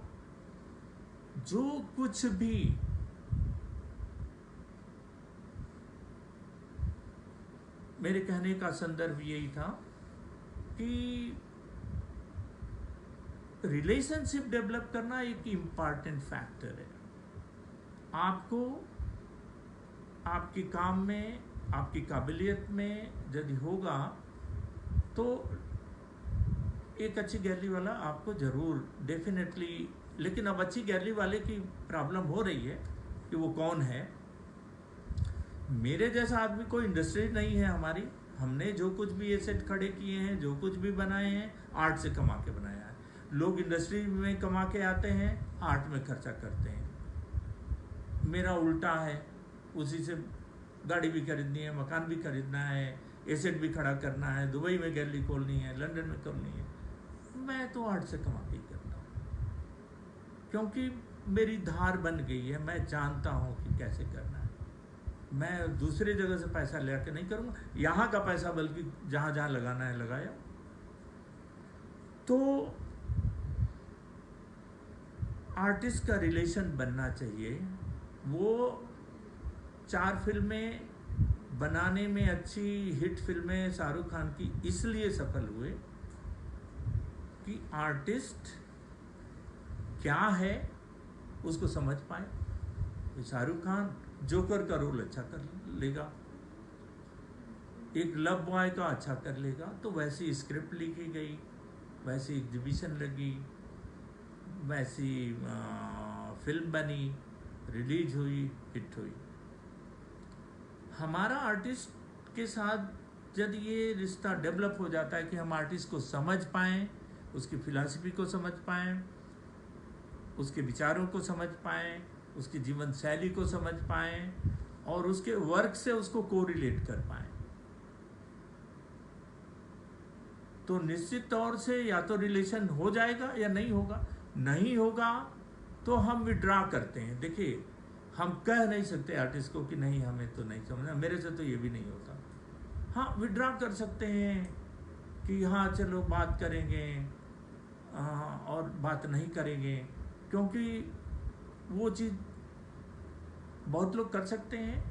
S1: जो कुछ भी मेरे कहने का संदर्भ यही था कि रिलेशनशिप डेवलप करना एक इम्पॉर्टेंट फैक्टर है। आपको आपके काम में, आपकी काबिलियत में यदि होगा तो एक अच्छी गैलरी वाला आपको जरूर डेफिनेटली, लेकिन अब अच्छी गैलरी वाले की प्रॉब्लम हो रही है कि वो कौन है। मेरे जैसा आदमी कोई इंडस्ट्री नहीं है हमारी। हमने जो कुछ भी एसेट खड़े किए हैं, जो कुछ भी बनाए हैं, आर्ट से कमा के बनाया है। लोग इंडस्ट्री में कमा के आते हैं, आर्ट में खर्चा करते हैं। मेरा उल्टा है, उसी से गाड़ी भी खरीदनी है, मकान भी खरीदना है, एसेट भी खड़ा करना है, दुबई में गैलरी खोलनी है, लंदन में खोलनी है। मैं तो आर्ट से कमा के ही करता हूँ, क्योंकि मेरी धार बन गई है। मैं जानता हूँ कि कैसे करना है। मैं दूसरे जगह से पैसा लेके नहीं करूँगा, यहाँ का पैसा बल्कि जहाँ जहाँ लगाना है लगाया। तो आर्टिस्ट का रिलेशन बनना चाहिए। वो 4 फिल्में बनाने में, अच्छी हिट फिल्में शाहरुख खान की इसलिए सफल हुए कि आर्टिस्ट क्या है उसको समझ पाए। शाहरुख खान जोकर का रोल अच्छा कर लेगा, एक लव बॉय का अच्छा कर लेगा, तो वैसी स्क्रिप्ट लिखी गई, वैसी एग्जीबिशन लगी, वैसी फिल्म बनी, रिलीज हुई, हिट हुई। हमारा आर्टिस्ट के साथ यदि ये रिश्ता डेवलप हो जाता है कि हम आर्टिस्ट को समझ पाएँ, उसकी फिलॉसफी को समझ पाएँ, उसके विचारों को समझ पाएँ, उसकी जीवन शैली को समझ पाएँ, और उसके वर्क से उसको कोरिलेट कर पाएँ, तो निश्चित तौर से या तो रिलेशन हो जाएगा या नहीं होगा। नहीं होगा तो हम विड्रा करते हैं। देखिए, हम कह नहीं सकते आर्टिस्ट को कि नहीं हमें तो नहीं समझना, मेरे से तो ये भी नहीं होता। हाँ, विड्रा कर सकते हैं कि हाँ चलो बात करेंगे, और बात नहीं करेंगे, क्योंकि वो चीज़ बहुत लोग कर सकते हैं।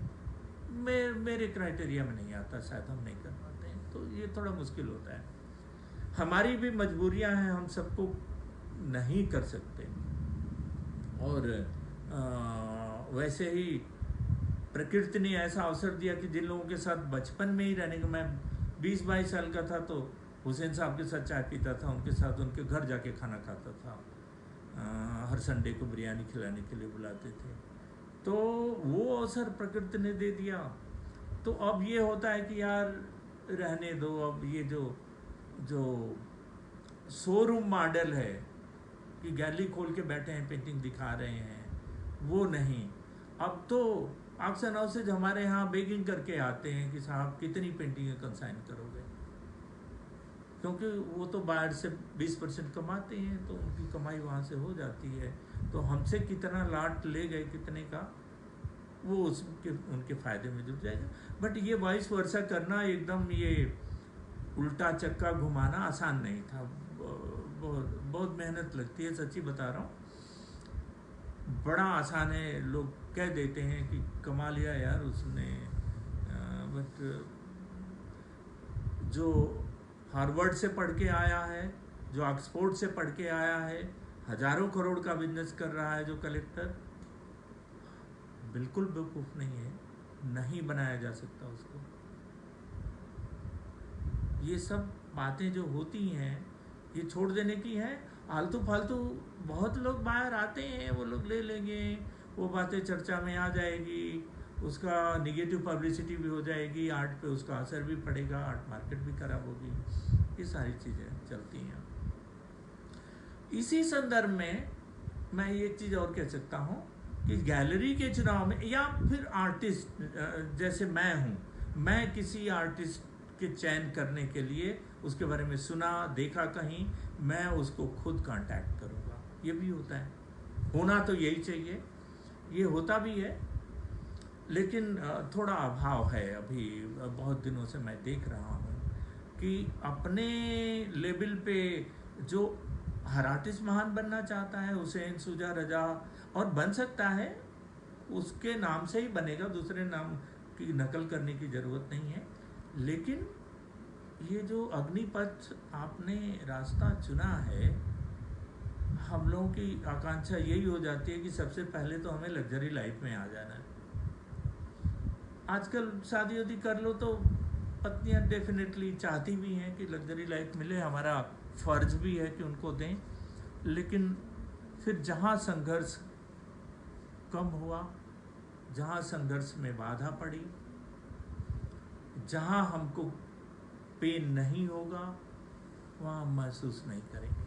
S1: मेरे क्राइटेरिया में नहीं आता, शायद हम नहीं कर पाते हैं, तो ये थोड़ा मुश्किल होता है। हमारी भी मजबूरियां हैं, हम सबको नहीं कर सकते। और वैसे ही प्रकृति ने ऐसा अवसर दिया कि जिन लोगों के साथ बचपन में ही रहने का, मैं 20-22 साल का था तो हुसैन साहब के साथ चाय पीता था, उनके साथ उनके घर जाके खाना खाता था, हर संडे को बिरयानी खिलाने के लिए बुलाते थे। तो वो अवसर प्रकृति ने दे दिया। तो अब ये होता है कि यार रहने दो, अब ये जो शोरूम मॉडल है कि गैलरी खोल के बैठे हैं, पेंटिंग दिखा रहे हैं, वो नहीं। अब तो ऑक्शन हाउसेज हमारे यहाँ बेगिंग करके आते हैं कि साहब कितनी पेंटिंगें कंसाइन करोगे, क्योंकि वो तो बाहर से 20% कमाते हैं, तो उनकी कमाई वहाँ से हो जाती है। तो हमसे कितना लाट ले गए कितने का, वो उसके उनके फ़ायदे में जुट जाएगा। बट ये वाइस वर्सा करना एकदम ये उल्टा चक्का घुमाना आसान नहीं था, बहुत बहुत मेहनत लगती है, सच्ची बता रहा हूँ। बड़ा आसान है, लोग कह देते हैं कि कमा लिया यार उसने, बट जो हार्वर्ड से पढ़ के आया है, जो ऑक्सफोर्ड से पढ़ के आया है, हजारों करोड़ का बिजनेस कर रहा है जो कलेक्टर, बिल्कुल बेवकूफ़ नहीं है, नहीं बनाया जा सकता उसको। ये सब बातें जो होती हैं ये छोड़ देने की हैं। आलतू फालतू बहुत लोग बाहर आते हैं, वो लोग ले लेंगे, वो बातें चर्चा में आ जाएगी, उसका निगेटिव पब्लिसिटी भी हो जाएगी, आर्ट पे उसका असर भी पड़ेगा, आर्ट मार्केट भी खराब होगी, ये सारी चीज़ें चलती हैं। इसी संदर्भ में मैं एक चीज़ और कह सकता हूँ कि गैलरी के चुनाव में या फिर आर्टिस्ट जैसे मैं हूँ, मैं किसी आर्टिस्ट के चयन करने के लिए उसके बारे में सुना देखा कहीं, मैं उसको खुद कांटेक्ट करूँगा। ये भी होता है, होना तो यही चाहिए, ये होता भी है, लेकिन थोड़ा अभाव है अभी। बहुत दिनों से मैं देख रहा हूँ कि अपने लेवल पे जो हर आर्टिस्ट महान बनना चाहता है, हुसैन, शुजा, रजा, और बन सकता है, उसके नाम से ही बनेगा, दूसरे नाम की नकल करने की ज़रूरत नहीं है। लेकिन ये जो अग्निपथ आपने रास्ता चुना है, हम लोगों की आकांक्षा यही हो जाती है कि सबसे पहले तो हमें लग्जरी लाइफ में आ जाना है। आजकल शादी वादी कर लो तो पत्नियां डेफिनेटली चाहती भी हैं कि लग्जरी लाइफ मिले, हमारा फर्ज भी है कि उनको दें, लेकिन फिर जहाँ संघर्ष कम हुआ, जहाँ संघर्ष में बाधा पड़ी, जहाँ हमको पेन नहीं होगा, वहाँ हम महसूस नहीं करेंगे।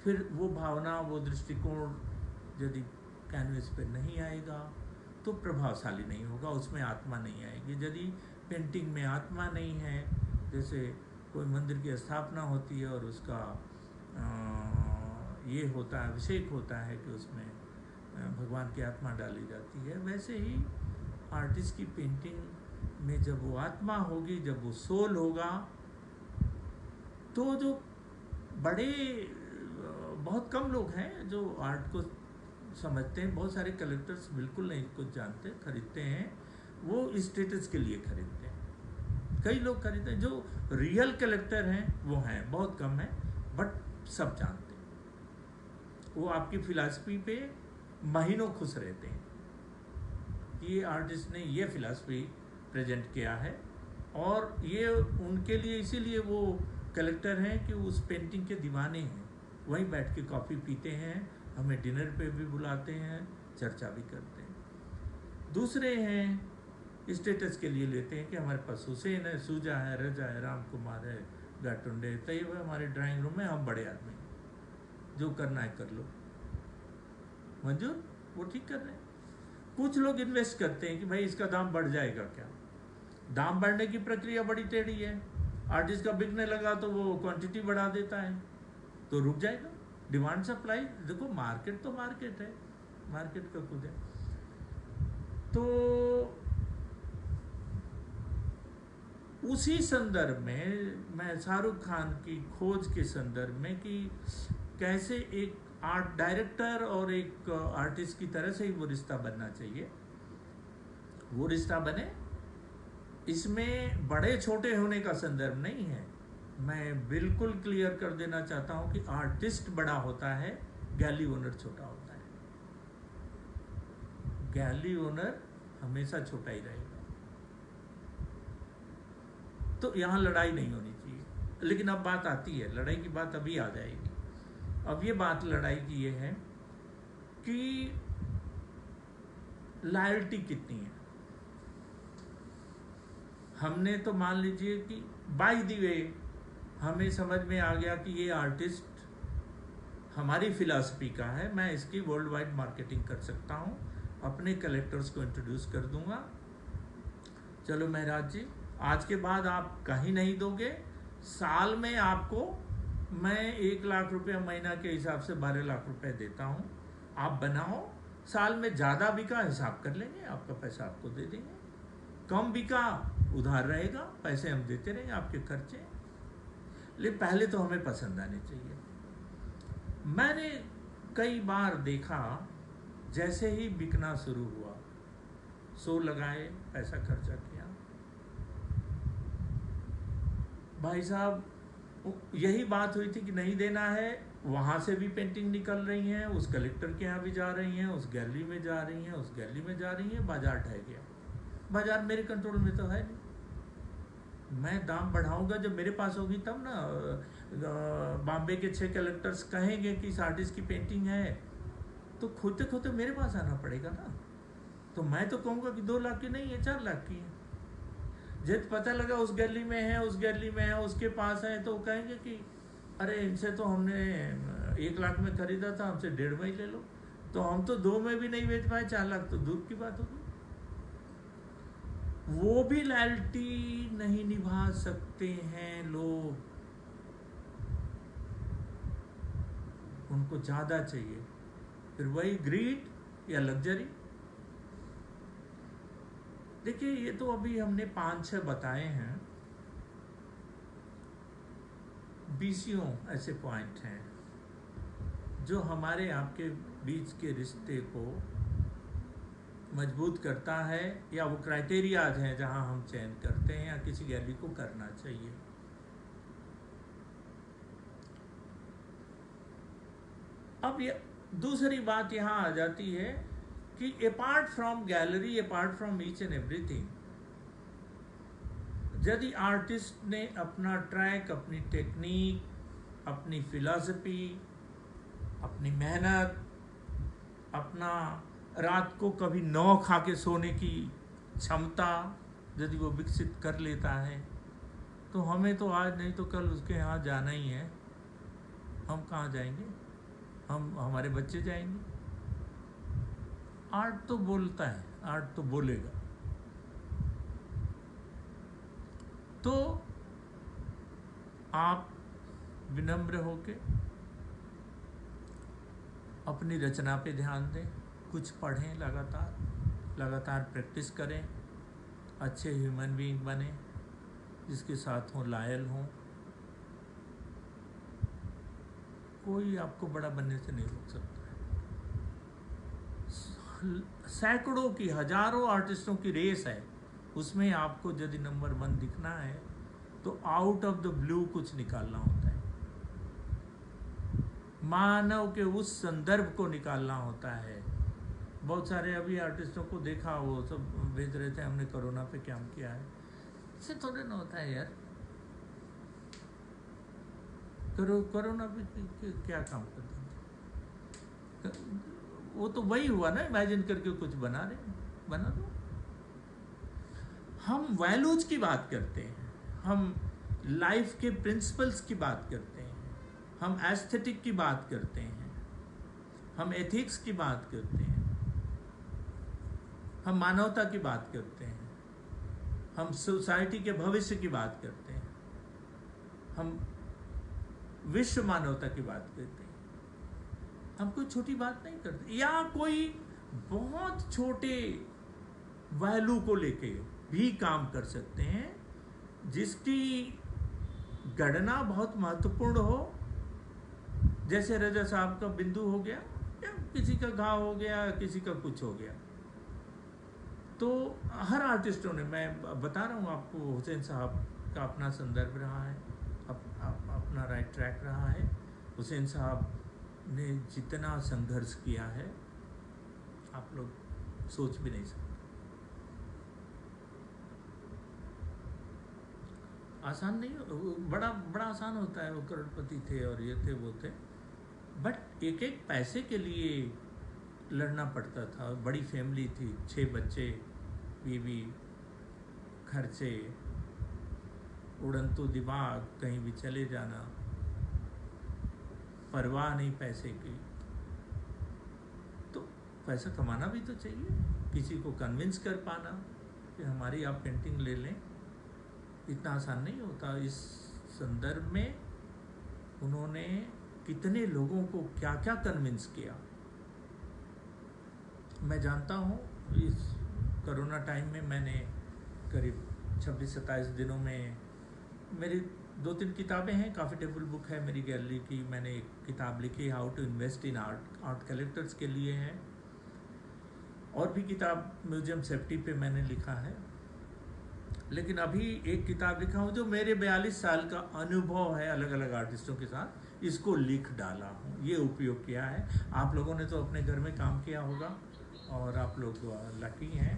S1: फिर वो भावना, वो दृष्टिकोण यदि कैनवस पे नहीं आएगा तो प्रभावशाली नहीं होगा, उसमें आत्मा नहीं आएगी। यदि पेंटिंग में आत्मा नहीं है, जैसे कोई मंदिर की स्थापना होती है और उसका ये होता है, अभिषेक होता है कि उसमें भगवान की आत्मा डाली जाती है, वैसे ही आर्टिस्ट की पेंटिंग में जब वो आत्मा होगी, जब वो सोल होगा, तो जो बड़े बहुत कम लोग हैं जो आर्ट को समझते हैं, बहुत सारे कलेक्टर्स बिल्कुल नहीं कुछ जानते, खरीदते हैं, वो स्टेटस के लिए खरीदते हैं। कई लोग खरीदते हैं, जो रियल कलेक्टर हैं वो हैं, बहुत कम हैं, बट सब जानते हैं। वो आपकी फिलॉसफी पे महीनों खुश रहते हैं कि ये आर्टिस्ट ने ये फिलॉसफी प्रेजेंट किया है, और ये उनके लिए इसीलिए वो कलेक्टर हैं कि उस पेंटिंग के दीवाने हैं, वहीं बैठ के कॉफ़ी पीते हैं, हमें डिनर पे भी बुलाते हैं, चर्चा भी करते हैं। दूसरे हैं स्टेटस के लिए लेते हैं कि हमारे पास हुसैन है, सूजा है, रजा है, राम कुमार है, गाटुंडे तैयब है, हमारे ड्राइंग रूम में, हम बड़े आदमी हैं, जो करना है कर लो, मंजूर, वो ठीक कर रहे हैं। कुछ लोग इन्वेस्ट करते हैं कि भाई इसका दाम बढ़ जाएगा क्या। दाम बढ़ने की प्रक्रिया बड़ी टेढ़ी है, आर्टिस्ट का बिकने लगा तो वो क्वांटिटी बढ़ा देता है, तो रुक जाएगा। डिमांड सप्लाई, देखो मार्केट तो मार्केट है, मार्केट का खुद है। तो उसी संदर्भ में मैं शाहरुख खान की खोज के संदर्भ में कि कैसे एक आर्ट डायरेक्टर और एक आर्टिस्ट की तरह से ही वो रिश्ता बनना चाहिए, वो रिश्ता बने, इसमें बड़े छोटे होने का संदर्भ नहीं है। मैं बिल्कुल क्लियर कर देना चाहता हूं कि आर्टिस्ट बड़ा होता है, गैलरी ओनर छोटा होता है। गैलरी ओनर हमेशा छोटा ही रहेगा। तो यहां लड़ाई नहीं होनी चाहिए, लेकिन अब बात आती है, लड़ाई की बात अभी आ जाएगी। अब ये बात लड़ाई की ये है कि लॉयल्टी कितनी है। हमने तो मान लीजिए कि बाय द वे हमें समझ में आ गया कि ये आर्टिस्ट हमारी फिलॉसफी का है, मैं इसकी वर्ल्ड वाइड मार्केटिंग कर सकता हूँ, अपने कलेक्टर्स को इंट्रोड्यूस कर दूंगा। चलो महराज जी, आज के बाद आप कहीं नहीं दोगे, साल में आपको मैं 1 लाख रुपये महीना के हिसाब से 12 लाख रुपए देता हूँ, आप बनाओ, साल में ज़्यादा बिका हिसाब कर लेंगे, आपका पैसा आपको दे देंगे, कम बिका उधार रहेगा, पैसे हम देते रहेंगे आपके खर्चे। लेकिन पहले तो हमें पसंद आने चाहिए। मैंने कई बार देखा, जैसे ही बिकना शुरू हुआ, शो लगाए, पैसा खर्चा किया, भाई साहब यही बात हुई थी कि नहीं देना है, वहाँ से भी पेंटिंग निकल रही हैं, उस कलेक्टर के यहाँ भी जा रही हैं, उस गैलरी में जा रही हैं, उस गैलरी में जा रही हैं, बाजार ढह गया। बाजार मेरे कंट्रोल में तो है नहीं, मैं दाम बढ़ाऊंगा जब मेरे पास होगी तब ना। बॉम्बे के 6 कलेक्टर्स कहेंगे कि इस आर्टिस्ट की पेंटिंग है, तो खोते खोते मेरे पास आना पड़ेगा ना। तो मैं तो कहूँगा कि 2 लाख की नहीं है, 4 लाख की है। जब पता लगा उस गैलरी में है, उस गैलरी में है, उसके पास है, तो कहेंगे कि अरे इनसे तो हमने 1 लाख में खरीदा था, हमसे 1.5 में ही ले लो। तो हम तो 2 में भी नहीं बेच पाए, 4 लाख तो दूर की बात होगी। वो भी लॉयल्टी नहीं निभा सकते हैं लोग, उनको ज्यादा चाहिए, फिर वही ग्रीड या लग्जरी। देखिए, ये तो अभी हमने 5-6 बताए हैं, 20 ऐसे पॉइंट हैं जो हमारे आपके बीच के रिश्ते को मजबूत करता है, या वो क्राइटेरियाज हैं जहां हम चयन करते हैं या किसी गैलरी को करना चाहिए। अब ये दूसरी बात यहाँ आ जाती है कि apart from gallery, apart from each and everything, यदि आर्टिस्ट ने अपना ट्रैक, अपनी टेक्निक, अपनी फिलॉसफी, अपनी मेहनत, अपना रात को कभी 9 खा के सोने की क्षमता यदि वो विकसित कर लेता है, तो हमें तो आज नहीं तो कल उसके यहाँ जाना ही है। हम कहाँ जाएंगे? हमारे बच्चे जाएंगे। आर्ट तो बोलता है, आर्ट तो बोलेगा। तो आप विनम्र होके अपनी रचना पे ध्यान दें, कुछ पढ़ें, लगातार प्रैक्टिस करें, अच्छे ह्यूमन बीइंग बने, जिसके साथ हों लॉयल हों। कोई आपको बड़ा बनने से नहीं रोक सकता है। सैकड़ों की, हजारों आर्टिस्टों की रेस है, उसमें आपको यदि नंबर 1 दिखना है तो आउट ऑफ द ब्लू कुछ निकालना होता है, मानव के उस संदर्भ को निकालना होता है। बहुत सारे अभी आर्टिस्टों को देखा, वो सब भेज रहे थे हमने कोरोना पे काम किया है। इससे थोड़े ना होता है यार, कोरोना पे क्या काम कर देंगे? वो तो वही हुआ ना, इमेजिन करके कुछ बना रहे, बना दो। हम वैल्यूज की बात करते हैं, हम लाइफ के प्रिंसिपल्स की बात करते हैं, हम एस्थेटिक की बात करते हैं, हम एथिक्स की बात करते हैं, हम मानवता की बात करते हैं, हम सोसाइटी के भविष्य की बात करते हैं, हम विश्व मानवता की बात करते हैं। हम कोई छोटी बात नहीं करते, या कोई बहुत छोटे वैल्यू को लेके भी काम कर सकते हैं, जिसकी गणना बहुत महत्वपूर्ण हो। जैसे रजा साहब का बिंदु हो गया, या किसी का घाव हो गया, किसी का कुछ हो गया। तो हर आर्टिस्टों ने, मैं बता रहा हूँ आपको, हुसैन साहब का अपना संदर्भ रहा है, अपना राइट ट्रैक रहा है। हुसैन साहब ने जितना संघर्ष किया है, आप लोग सोच भी नहीं सकते। आसान नहीं, बड़ा आसान होता है, वो करोड़पति थे और ये थे वो थे, बट एक एक पैसे के लिए लड़ना पड़ता था। बड़ी फैमिली थी, 6 बच्चे, बीवी, खर्चे, उड़न तो दिमाग, कहीं भी चले जाना, परवाह नहीं पैसे की। तो पैसा कमाना भी तो चाहिए, किसी को कन्विंस कर पाना कि हमारी आप पेंटिंग ले लें, इतना आसान नहीं होता। इस संदर्भ में उन्होंने कितने लोगों को क्या क्या कन्विंस किया, मैं जानता हूँ इस कोरोना टाइम में मैंने करीब 26-27 दिनों में मेरी 2-3 किताबें हैं, काफ़ी टेबल बुक है मेरी गैलरी की। मैंने एक किताब लिखी how to invest in art collectors के लिए है, और भी किताब म्यूजियम सेफ्टी पे मैंने लिखा है। लेकिन अभी एक किताब लिखा हूँ जो मेरे 42 साल का अनुभव है अलग अलग आर्टिस्टों के साथ, इसको लिख डाला हूँ, ये उपयोग किया है। आप लोगों ने तो अपने घर में काम किया होगा, और आप लोग लकी हैं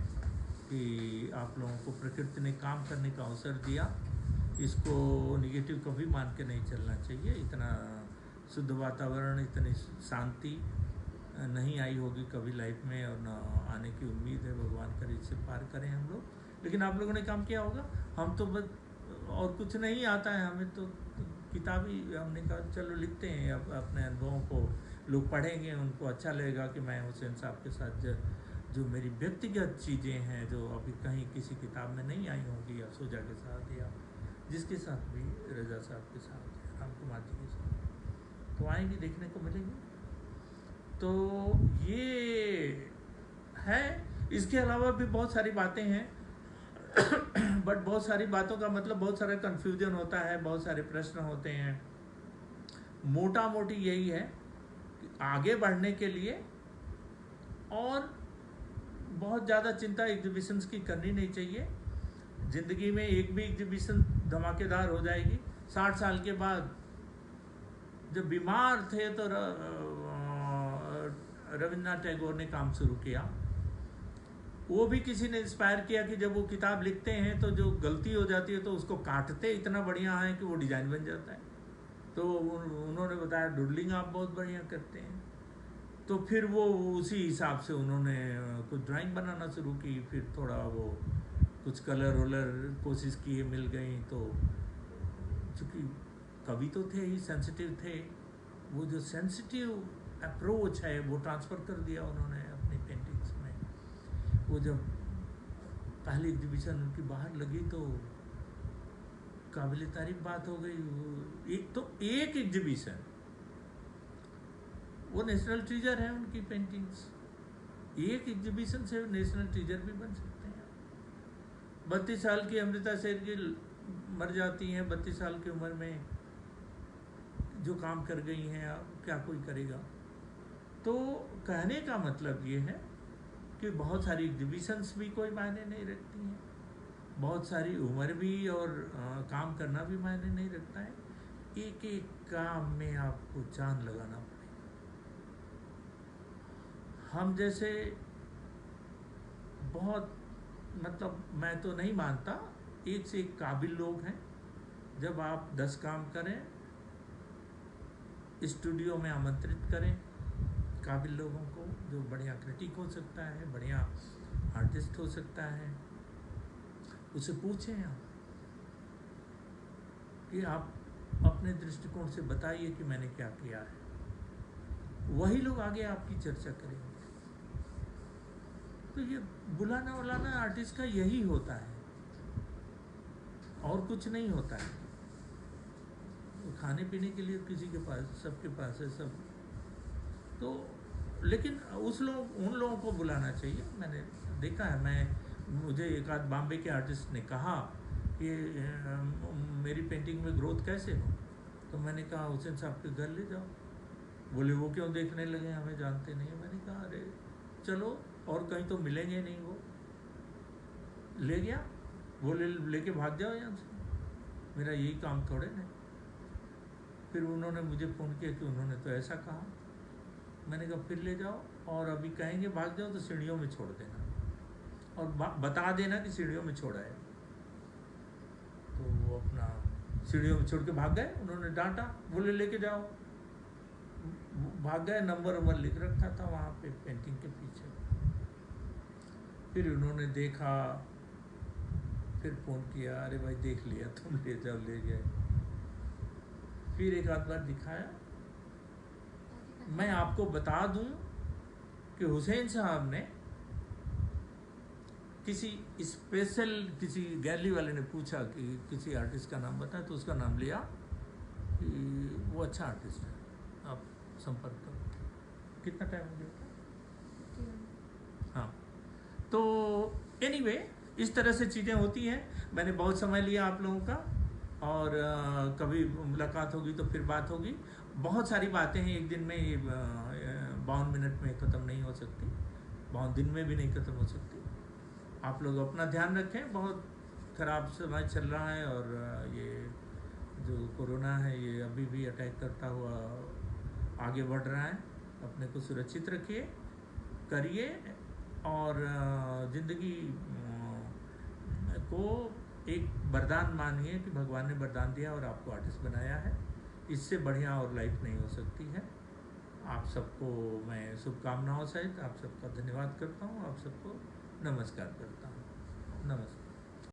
S1: कि आप लोगों को प्रकृति ने काम करने का अवसर दिया। इसको निगेटिव कभी मान के नहीं चलना चाहिए। इतना शुद्ध वातावरण, इतनी शांति नहीं आई होगी कभी लाइफ में, और न आने की उम्मीद है। भगवान करे इससे पार करें हम लोग। लेकिन आप लोगों ने काम किया होगा, हम तो बस और कुछ नहीं आता है हमें, तो किताब ही हमने कहा चलो लिखते हैं। अब अपने अनुभवों को लोग पढ़ेंगे, उनको अच्छा लगेगा कि मैं हुसैन साहब के साथ जो मेरी व्यक्तिगत चीज़ें हैं जो अभी कहीं किसी किताब में नहीं आई होंगी, या सोजा के साथ या जिसके साथ भी, रजा साहब के साथ, राम कुमार जी के साथ, तो आएंगी, देखने को मिलेंगी। तो ये है। इसके अलावा भी बहुत सारी बातें हैं बट बहुत सारी बातों का मतलब बहुत सारा कन्फ्यूजन होता है, बहुत सारे प्रश्न होते हैं। मोटा मोटी यही है कि आगे बढ़ने के लिए और बहुत ज़्यादा चिंता एग्जीबिशंस की करनी नहीं चाहिए। ज़िंदगी में एक भी एग्जीबिशन धमाकेदार हो जाएगी। 60 साल के बाद जब बीमार थे तो रविन्द्रनाथ टैगोर ने काम शुरू किया। वो भी किसी ने इंस्पायर किया कि जब वो किताब लिखते हैं तो जो गलती हो जाती है तो उसको काटते इतना बढ़िया है कि वो डिज़ाइन बन जाता है। तो उन्होंने बताया डूडलिंग आप बहुत बढ़िया करते हैं। तो फिर वो उसी हिसाब से उन्होंने कुछ ड्राइंग बनाना शुरू की। फिर थोड़ा वो कुछ कलर वलर कोशिश किए, मिल गई। तो चूँकि कवि तो थे ही, सेंसिटिव थे, वो जो सेंसिटिव अप्रोच है वो ट्रांसफ़र कर दिया उन्होंने अपनी पेंटिंग्स में। वो जब पहली एग्जीबिशन उनकी बाहर लगी तो काबिल तारीफ बात हो गई। एक एग्जीबिशन, वो नेशनल ट्रीजर है उनकी पेंटिंग्स। एक एग्जीबिशन से नेशनल ट्रीजर भी बन सकते हैं। 32 साल की अमृता शेरगिल मर जाती हैं 32 साल की उम्र में, जो काम कर गई हैं, अब क्या कोई करेगा। तो कहने का मतलब ये है कि बहुत सारी एग्जीबिशंस भी कोई मायने नहीं रखती हैं, बहुत सारी उम्र भी और काम करना भी मायने नहीं रखता है। एक एक काम में आपको जान लगाना पड़ेगा। हम जैसे बहुत, मतलब मैं तो नहीं मानता, एक से एक काबिल लोग हैं। जब आप 10 काम करें, स्टूडियो में आमंत्रित करें काबिल लोगों को, जो बढ़िया क्रिटिक हो सकता है, बढ़िया आर्टिस्ट हो सकता है, उसे पूछें आप कि आप अपने दृष्टिकोण से बताइए कि मैंने क्या किया है। वही लोग आगे आपकी चर्चा करेंगे। तो ये बुलाना उलाना आर्टिस्ट का यही होता है, और कुछ नहीं होता है। खाने पीने के लिए किसी के पास, सबके पास है सब। तो लेकिन उन लोगों को बुलाना चाहिए। मैंने देखा है, मुझे एक आध बॉम्बे के आर्टिस्ट ने कहा कि मेरी पेंटिंग में ग्रोथ कैसे हो। तो मैंने कहा हुसैन साहब के घर ले जाओ। बोले वो क्यों देखने लगे, हमें जानते नहीं। मैंने कहा अरे चलो, और कहीं तो मिलेंगे नहीं। वो ले गया, वो लेके भाग जाओ यहाँ से, मेरा यही काम थोड़े नहीं। फिर उन्होंने मुझे फ़ोन किया कि उन्होंने तो ऐसा कहा। मैंने कहा फिर ले जाओ, और अभी कहेंगे भाग जाओ तो सीढ़ियों में छोड़ देना, और बता देना कि सीढ़ियों में छोड़ा है। तो वो अपना सीढ़ियों में छोड़ के भाग गए। उन्होंने डांटा, बोले लेके जाओ। भाग गए। नंबर लिख रखा था वहाँ पे पेंटिंग के पीछे। फिर उन्होंने देखा, फिर फ़ोन किया, अरे भाई देख लिया, तुम ले जाओ। ले गए। फिर एक आध बार दिखाया। मैं आपको बता दूं कि हुसैन साहब ने किसी स्पेशल, किसी गैलरी वाले ने पूछा कि किसी आर्टिस्ट का नाम बताएं, तो उसका नाम लिया कि वो अच्छा आर्टिस्ट है, आप संपर्क करो। कितना टाइम हो गया? हाँ, तो एनीवे इस तरह से चीज़ें होती हैं। मैंने बहुत समय लिया आप लोगों का, और कभी मुलाकात होगी तो फिर बात होगी। बहुत सारी बातें हैं, एक दिन में ये 52 मिनट में ख़त्म नहीं हो सकती, 52 दिन में भी नहीं ख़त्म हो सकती। आप लोग अपना ध्यान रखें, बहुत ख़राब समय चल रहा है, और ये जो कोरोना है ये अभी भी अटैक करता हुआ आगे बढ़ रहा है। अपने को सुरक्षित रखिए, करिए, और ज़िंदगी को एक वरदान मानिए कि भगवान ने वरदान दिया और आपको आर्टिस्ट बनाया है। इससे बढ़िया और लाइफ नहीं हो सकती है। आप सबको मैं शुभकामनाओं सहित आप सबका धन्यवाद करता हूँ, आप सबको नमस्कार करता हूँ। नमस्कार।